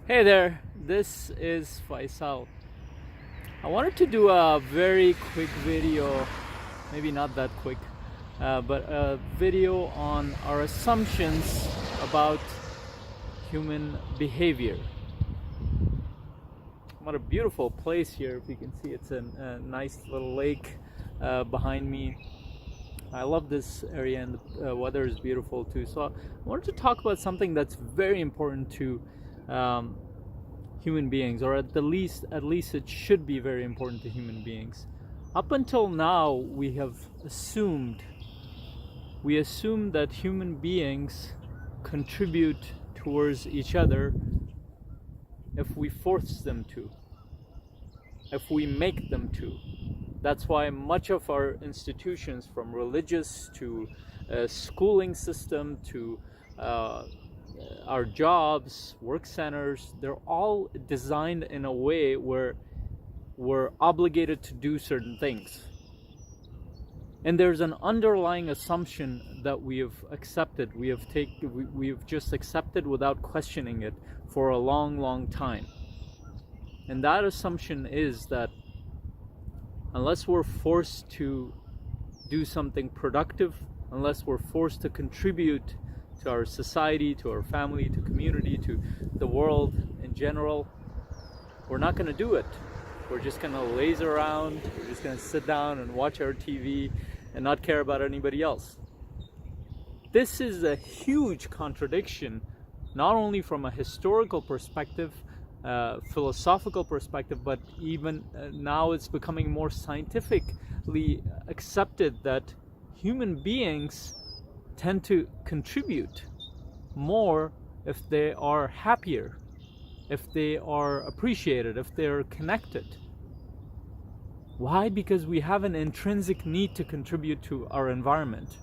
Hey there, this is Faisal. I wanted to do a very quick video, maybe not that quick, but a video on our assumptions about human behavior. What a beautiful place here. If you can see, it's a nice little lake behind me. I love this area, and the weather is beautiful too. So I wanted to talk about something that's very important to human beings, or at least it should be very important to human beings. Up until now, we assumed that human beings contribute towards each other if we force them to, if we make them to. That's why much of our institutions, from religious to schooling system to our jobs, work centers, they're all designed in a way where we're obligated to do certain things. And there's an underlying assumption that we have accepted, we have just accepted without questioning it for a long time. And that assumption is that unless we're forced to do something productive, unless we're forced to contribute to our society, to our family, to community, to the world in general, we're not going to do it. We're just going to laze around, we're just going to sit down and watch our TV and not care about anybody else. This is a huge contradiction, not only from a historical perspective, philosophical perspective, but even now it's becoming more scientifically accepted that human beings tend to contribute more if they are happier, if they are appreciated, if they're connected. Why? Because we have an intrinsic need to contribute to our environment.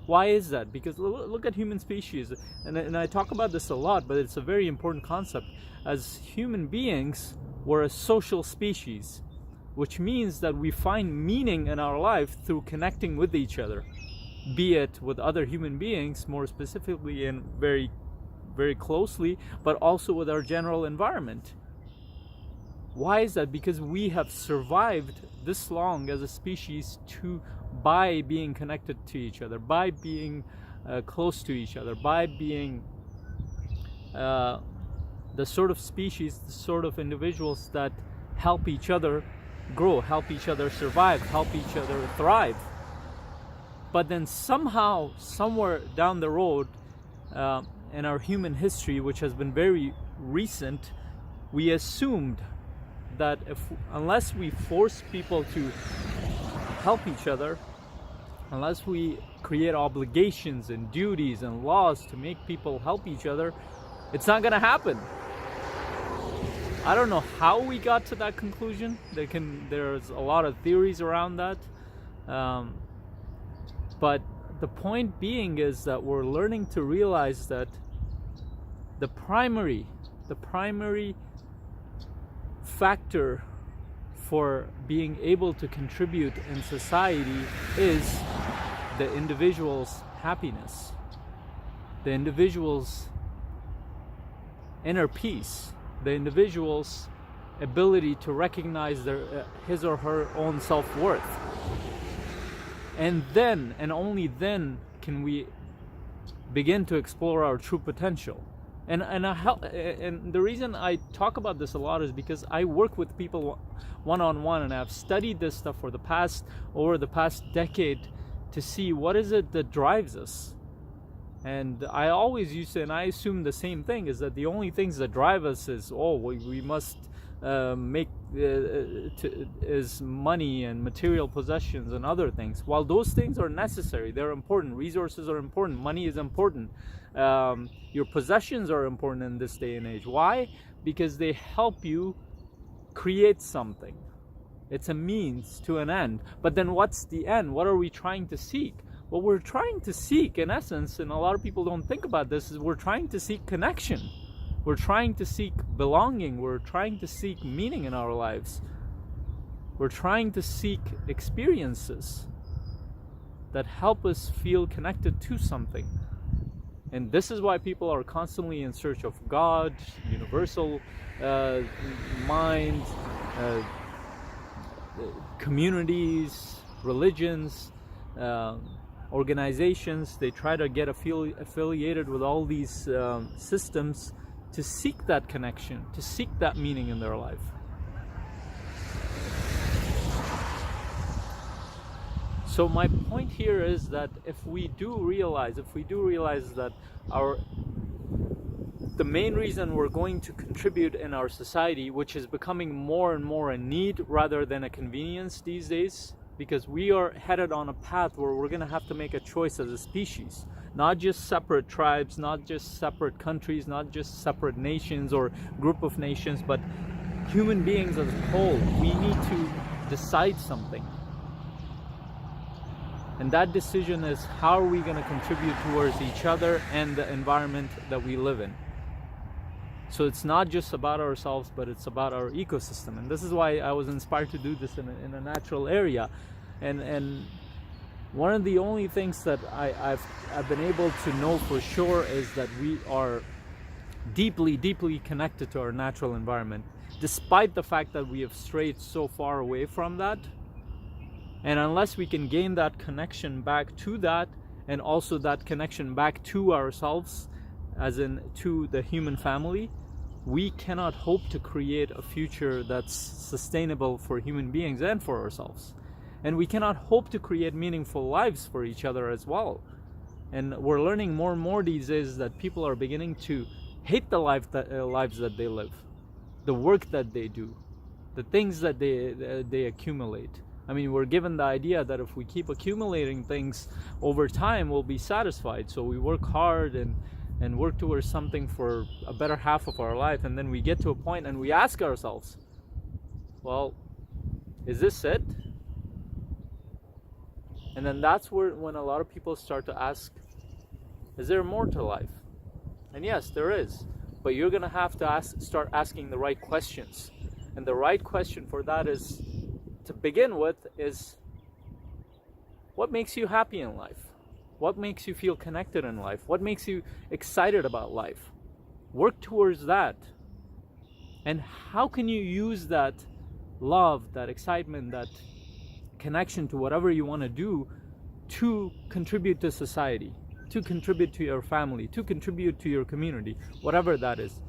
Why is that? Because look at human species, and I talk about this a lot, but it's a very important concept. As human beings, we're a social species, which means that we find meaning in our life through connecting with each other, be it with other human beings, more specifically and very, very closely, but also with our general environment. Why is that? Because we have survived this long as a species by being connected to each other, by being close to each other, by being the sort of species, the sort of individuals that help each other grow, help each other survive, help each other thrive. But then somehow, somewhere down the road in our human history, which has been very recent, we assumed that unless we force people to help each other, unless we create obligations and duties and laws to make people help each other, it's not going to happen. I don't know how we got to that conclusion. There's a lot of theories around that. But the point being is that we're learning to realize that the primary factor for being able to contribute in society is the individual's happiness, the individual's inner peace, the individual's ability to recognize his or her own self-worth. And then, and only then, can we begin to explore our true potential. And the reason I talk about this a lot is because I work with people one-on-one, and I've studied this stuff over the past decade to see what is it that drives us. And I always used to, and I assume the same thing, is that the only things that drive us is, we must make is money and material possessions and other things. While those things are necessary, they're important, resources are important, money is important, your possessions are important in this day and age. Why? Because they help you create something. It's a means to an end. But then what's the end? What are we trying to seek? What we're trying to seek, in essence, and a lot of people don't think about this, is we're trying to seek connection. We're trying to seek belonging. We're trying to seek meaning in our lives. We're trying to seek experiences that help us feel connected to something. And this is why people are constantly in search of God, universal mind, communities, religions, organizations. They try to get affiliated with all these systems to seek that connection, to seek that meaning in their life. So my point here is that if we do realize that the main reason we're going to contribute in our society, which is becoming more and more a need rather than a convenience these days, because we are headed on a path where we're going to have to make a choice as a species, not just separate tribes, not just separate countries, not just separate nations or group of nations, but human beings as a whole. We need to decide something. And that decision is, how are we going to contribute towards each other and the environment that we live in? So it's not just about ourselves, but it's about our ecosystem. And this is why I was inspired to do this in a natural area. And one of the only things that I've been able to know for sure is that we are deeply, deeply connected to our natural environment, despite the fact that we have strayed so far away from that. And unless we can gain that connection back to that, and also that connection back to ourselves, as in to the human family, we cannot hope to create a future that's sustainable for human beings and for ourselves. And we cannot hope to create meaningful lives for each other as well. And we're learning more and more these days that people are beginning to hate the lives that they live, the work that they do, the things that they accumulate. I mean, we're given the idea that if we keep accumulating things over time, we'll be satisfied. So we work hard and work towards something for a better half of our life. And then we get to a point and we ask ourselves, well, is this it? And then that's when a lot of people start to ask, is there more to life? And yes, there is. But you're going to have to start asking the right questions. And the right question for that is, to begin with, is what makes you happy in life? What makes you feel connected in life? What makes you excited about life? Work towards that. And how can you use that love, that excitement, that connection to whatever you want to do to contribute to society, to contribute to your family, to contribute to your community, whatever that is.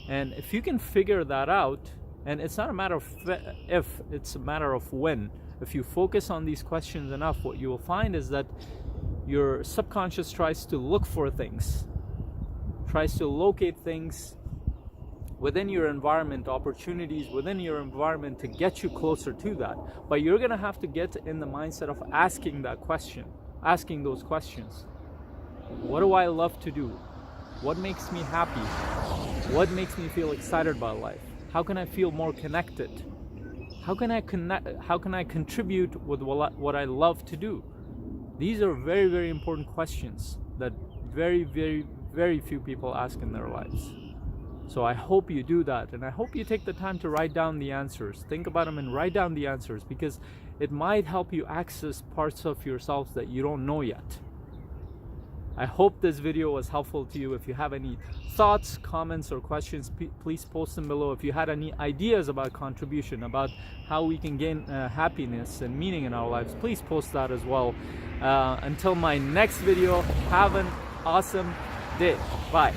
And if you can figure that out, and it's not a matter of if, it's a matter of when. If you focus on these questions enough, what you will find is that your subconscious tries to look for things, tries to locate things within your environment, opportunities within your environment to get you closer to that. But you're going to have to get in the mindset of asking that question, asking those questions. What do I love to do? What makes me happy? What makes me feel excited about life? How can I feel more connected? How can I contribute with what I love to do? These are very, very important questions that very, very, very few people ask in their lives. So I hope you do that, and I hope you take the time to write down the answers. Think about them and write down the answers, because it might help you access parts of yourselves that you don't know yet. I hope this video was helpful to you. If you have any thoughts, comments, or questions, please post them below. If you had any ideas about contribution, about how we can gain happiness and meaning in our lives, please post that as well. Until my next video, have an awesome day. Bye.